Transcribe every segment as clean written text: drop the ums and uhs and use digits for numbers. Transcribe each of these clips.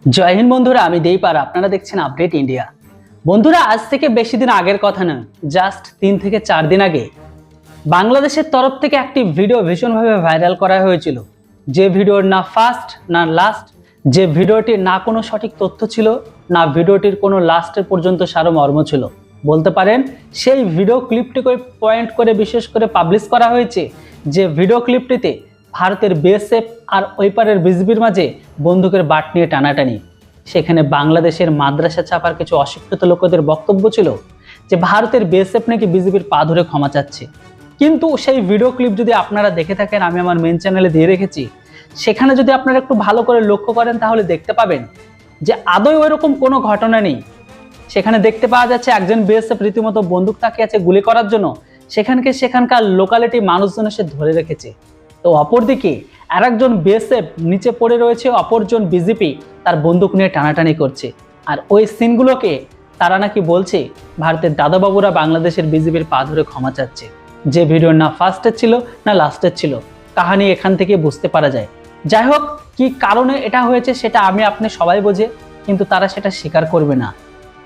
জয় হিন্দ বন্ধুরা, আমি দেইপার। আপনারা দেখছেন আপডেট ইন্ডিয়া। বন্ধুরা, আজ থেকে বেশি দিন আগের কথা না, জাস্ট 3 থেকে 4 দিন আগে বাংলাদেশের তরফ থেকে একটি ভিডিও ভীষণভাবে ভাইরাল করা হয়েছিল। যে ভিডিওর না ফার্স্ট না লাস্ট, যে ভিডিওটির না কোনো সঠিক তথ্য ছিল, না ভিডিওটির কোনো লাস্টের পর্যন্ত সারমর্ম ছিল। বলতে পারেন সেই ভিডিও ক্লিপটিকে পয়েন্ট করে বিশেষ করে পাবলিশ করা হয়েছে, যে ভিডিও ক্লিপটিতে ভারতের বিএসএফ আর ওই পারের বিজিবির মাঝে বন্দুকের বাট নিয়ে টানাটানি। সেখানে বাংলাদেশের মাদ্রাসা ছাপার কিছু অশিক্ষিত লোকেদের বক্তব্য ছিল যে ভারতের বিএসএফ নাকি বিজিবির পা ধরে ক্ষমা চাচ্ছে। কিন্তু সেই ভিডিও ক্লিপ যদি আপনারা দেখে থাকেন, আমি আমার মেন চ্যানেলে দিয়ে রেখেছি, সেখানে যদি আপনারা একটু ভালো করে লক্ষ্য করেন তাহলে দেখতে পাবেন যে আদৌ ওইরকম কোনো ঘটনা নেই। সেখানে দেখতে পাওয়া যাচ্ছে একজন বিএসএফ রীতিমতো বন্দুক তাকিয়ে আছে গুলি করার জন্য, সেখানকার লোকালিটি মানুষজন এসে ধরে রেখেছে। তো অপরদিকে আরেকজন বিএসএফ নিচে পড়ে রয়েছে, অপরজন বিজেপি তার বন্দুক নিয়ে টানাটানি করছে। আর ওই সিনগুলোকে তারা নাকি বলছে ভারতের দাদাবাবুরা বাংলাদেশের বিজেপির পা ধরে ক্ষমা চাচ্ছে। যে ভিডিও না ফার্স্টের ছিল না লাস্টের ছিল, কাহিনী এখান থেকে বুঝতে পারা যায়। যাই হোক, কি কারণে এটা হয়েছে সেটা আমি আপনি সবাই বোঝে, কিন্তু তারা সেটা স্বীকার করবে না।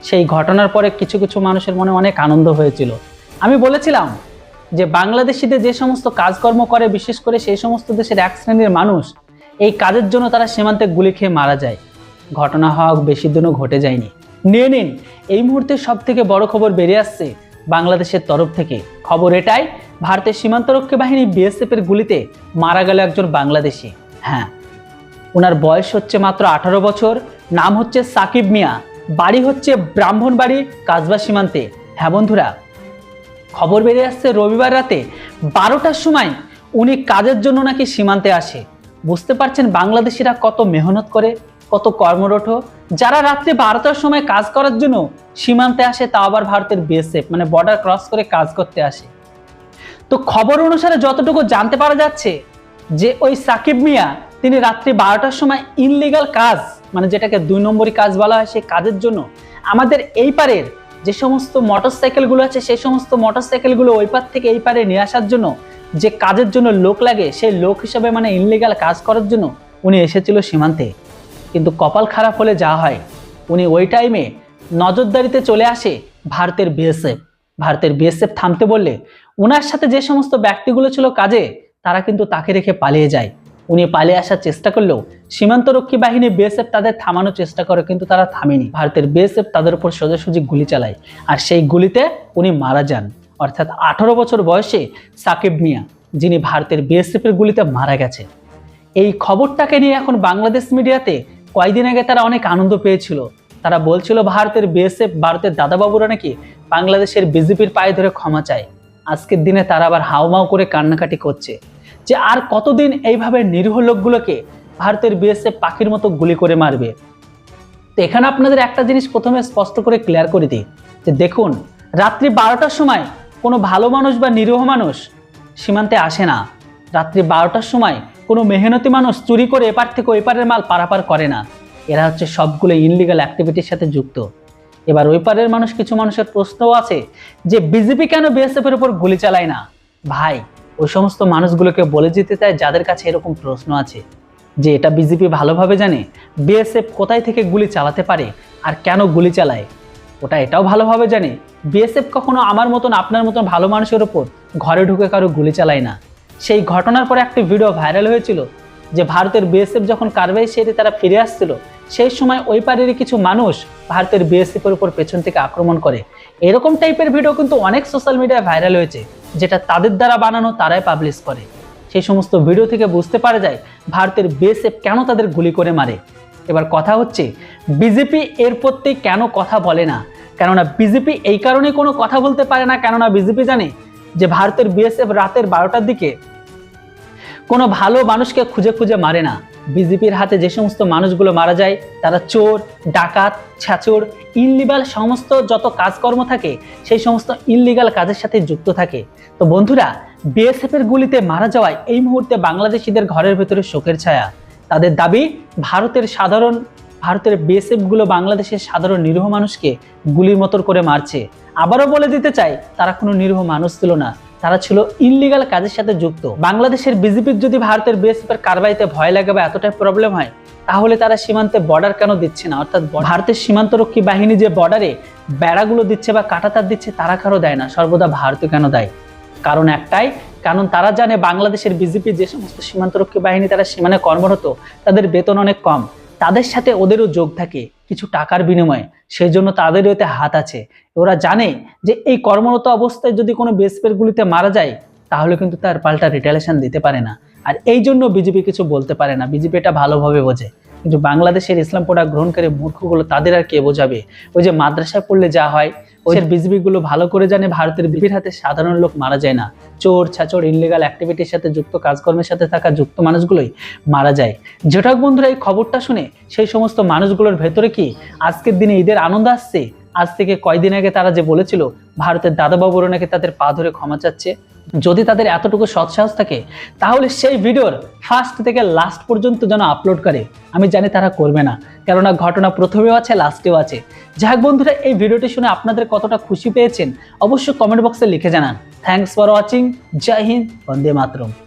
সেই ঘটনার পরে কিছু কিছু মানুষের মনে অনেক আনন্দ হয়েছিল। আমি বলেছিলাম যে বাংলাদেশিদের যে সমস্ত কাজকর্ম করে, বিশেষ করে সেই সমস্ত দেশের এক শ্রেণীর মানুষ, এই কাজের জন্য তারা সীমান্তে গুলি খেয়ে মারা যায়। ঘটনা হওয়া বেশি দিনও ঘটে যায়নি। নিয়ে নিন, এই মুহূর্তে সব থেকে বড় খবর বেরিয়ে আসছে বাংলাদেশের তরফ থেকে। খবর এটাই, ভারতের সীমান্তরক্ষী বাহিনী বিএসএফ এর গুলিতে মারা গেল একজন বাংলাদেশি। হ্যাঁ, ওনার বয়স হচ্ছে মাত্র 18 বছর, নাম হচ্ছে সাকিব মিয়া, বাড়ি হচ্ছে ব্রাহ্মণবাড়ি কাজবা সীমান্তে। হ্যাঁ বন্ধুরা, খবর বেরিয়ে আসছে রবিবার রাতে 12টার সময় উনি কাজের জন্য নাকি সীমান্তে আসে। বুঝতে পারছেন বাংলাদেশিরা কত মেহনত করে, কত কর্মরত, যারা রাত্রে 12টার সময় কাজ করার জন্য সীমান্তে আসে, তা আবার ভারতের বিএসএফ মানে বর্ডার ক্রস করে কাজ করতে আসে। তো খবর অনুসারে যতটুকু জানতে পারা যাচ্ছে যে ওই সাকিব মিয়া তিনি রাত্রি 12টার সময় ইনলিগাল কাজ, মানে যেটাকে 2 নম্বরই কাজ বলা হয়, সেই কাজের জন্য আমাদের এই পারের যে সমস্ত মোটরসাইকেলগুলো আছে, সেই সমস্ত মোটরসাইকেলগুলো ওই পার থেকে এই পারে নিয়ে আসার জন্য যে কাজের জন্য লোক লাগে, সেই লোক হিসেবে মানে ইনলিগাল কাজ করার জন্য উনি এসেছিল সীমান্তে। কিন্তু কপাল খারাপ হলে যা হয়, উনি ওই টাইমে নজরদারিতে চলে আসে ভারতের বিএসএফ। ভারতের বিএসএফ থামতে বললে ওনার সাথে যে সমস্ত ব্যক্তিগুলো ছিল কাজে, তারা কিন্তু তাকে রেখে পালিয়ে যায়। উনি পালিয়ে আসার চেষ্টা করলেও সীমান্তরক্ষী বাহিনী বিএসএফ তাদের থামানোর চেষ্টা করে, কিন্তু তারা থামেনি। ভারতের বিএসএফ তাদের উপর সোজাসুজি গুলি চালায়, আর সেই গুলিতে উনি মারা যান। অর্থাৎ 18 বছর বয়সে সাকিব মিয়া, যিনি ভারতের বিএসএফ এর গুলিতে মারা গেছে। এই খবরটাকে নিয়ে এখন বাংলাদেশ মিডিয়াতে কয়েকদিন আগে তারা অনেক আনন্দ পেয়েছিল। তারা বলছিল ভারতের বিএসএফ, ভারতের দাদাবাবুরা নাকি বাংলাদেশের বিজেপির পায়ে ধরে ক্ষমা চায়। আজকের দিনে তারা আবার হাউমাউ করে কান্নাকাটি করছে যে আর কতদিন এইভাবে নিরীহ লোকগুলোকে ভারতের বিএসএফ পাখির মতো গুলি করে মারবে। তো এখানে আপনাদের একটা জিনিস প্রথমে স্পষ্ট করে ক্লিয়ার করে দিই যে দেখুন, রাত্রি 12টার সময় কোনো ভালো মানুষ বা নিরীহ মানুষ সীমান্তে আসে না। রাত্রি 12টার সময় কোনো মেহনতি মানুষ চুরি করে এপার থেকে ওই পারের মাল পারাপার করে না। এরা হচ্ছে সবগুলো ইনলিগাল অ্যাক্টিভিটির সাথে যুক্ত। এবার ওই পারের মানুষ, কিছু মানুষের প্রশ্নও আছে যে বিজেপি কেন বিএসএফ এর উপর গুলি চালায় না। ভাই, ওই সমস্ত মানুষগুলোকে বলে দিতে চায় যাদের কাছে এরকম প্রশ্ন আছে, যে এটা বিজেপি ভালোভাবে জানে বিএসএফ কোথায় থেকে গুলি চালাতে পারে আর কেন গুলি চালায়। ওটা এটাও ভালোভাবে জানে বিএসএফ কখনো আমার মতন আপনার মতন ভালো মানুষের ওপর ঘরে ঢুকে কারো গুলি চালায় না। সেই ঘটনার পরে একটি ভিডিও ভাইরাল হয়েছিল যে ভারতের বিএসএফ যখন কারবাই সেরে তারা ফিরে আসছিল, সেই সময় ওই পারেরই কিছু মানুষ ভারতের বিএসএফ এর উপর পেছন থেকে আক্রমণ করে। এরকম টাইপের ভিডিও কিন্তু অনেক সোশ্যাল মিডিয়ায় ভাইরাল হয়েছে, যেটা তাদের দ্বারা বানানো, তারাই পাবলিশ করে। সেই সমস্ত ভিডিও থেকে বুঝতে পারা যায় ভারতের বিএসএফ কেন তাদের গুলি করে মারে। এবার কথা হচ্ছে বিজেপি এর প্রতি কেন কথা বলে না। কেননা বিজেপি এই কারণে কোনো কথা বলতে পারে না, কেননা বিজেপি জানে যে ভারতের বিএসএফ রাতের 12টার দিকে কোনো ভালো মানুষকে খুঁজে খুঁজে মারে না। বিজেপির হাতে যে সমস্ত মানুষগুলো মারা যায় তারা চোর, ডাকাত, ছাচোর, ইনলিগাল সমস্ত যত কাজকর্ম থাকে, সেই সমস্ত ইনলিগাল কাজের সাথে যুক্ত থাকে। তো বন্ধুরা, বিএসএফ এর গুলিতে মারা যাওয়ায় এই মুহূর্তে বাংলাদেশিদের ঘরের ভেতরে শোকের ছায়া। তাদের দাবি ভারতের বিএসএফ গুলো বাংলাদেশের সাধারণ নিরীহ মানুষকে গুলির মতন করে মারছে। আবারও বলে দিতে চাই, তারা কোনো নিরীহ মানুষ ছিল না, তারা ছিল ইনলিগাল কাজের সাথে যুক্ত। বাংলাদেশের বিজেপির যদি ভারতের বিএসএফ এর কারবাইতে ভয় লাগে বা এতটাই প্রবলেম হয়, তাহলে তারা সীমান্তে বর্ডার কেন দিচ্ছে না? অর্থাৎ ভারতের সীমান্তরক্ষী বাহিনী যে বর্ডারে বেড়াগুলো দিচ্ছে বা কাঁটাতার দিচ্ছে, তারা কারো দেয় না, সর্বদা ভারত কেন দেয়? কারণ একটাই, কারণ তারা জানে বাংলাদেশের বিজেপি যে সমস্ত সীমান্তরক্ষী বাহিনী তারা সীমানে কর্মরত, তাদের বেতন অনেক কম, তাদের সাথে ওদেরও যোগ থাকে কিছু টাকার বিনিময়ে, সেই জন্য তাদেরও এতে হাত আছে। ওরা জানে যে এই কর্মরত অবস্থায় যদি কোনো বিএসএফের গুলিতে মারা যায়, তাহলে কিন্তু তার পাল্টা রিটালিয়েশন দিতে পারে না, আর এই জন্য বিজেপি কিছু বলতে পারে না। বিজেপি এটা ভালোভাবে বোঝে, কিন্তু বাংলাদেশের ইসলাম প্রোডাক্ট গ্রহণকারী মূর্খগুলো তাদের আর কে বোঝাবে? ওই যে মাদ্রাসায় পড়লে যা হয়, ওই বিজেপি গুলো ভালো করে জানে ভারতের বিপির হাতে সাধারণ লোক মারা যায় না, চোর ছাচোর ইনলিগাল অ্যাক্টিভিটির সাথে যুক্ত, কাজকর্মের সাথে থাকা যুক্ত মানুষগুলোই মারা যায়। যেটা বন্ধুরা, এই খবরটা শুনে সেই সমস্ত মানুষগুলোর ভেতরে কি আজকের দিনে ঈদের আনন্দ আসছে? আজ থেকে কয়দিন আগে তারা যে বলেছিল ভারতের দাদাবাবুরা নাকি তাদের পা ধরে ক্ষমা চাচ্ছে, যদি তাদের এতটুকু সৎসাহস থাকে তাহলে সেই ভিডিওর ফার্স্ট থেকে লাস্ট পর্যন্ত যেন আপলোড করে। আমি জানি তারা করবে না, কেননা ঘটনা প্রথমেও আছে, লাস্টেও আছে। যাক বন্ধুরা, এই ভিডিওটি শুনে আপনাদের কতটা খুশি পেয়েছেন অবশ্যই কমেন্ট বক্সে লিখে জানান। Thanks for watching. জয় হিন্দ, বন্দে মাতরম।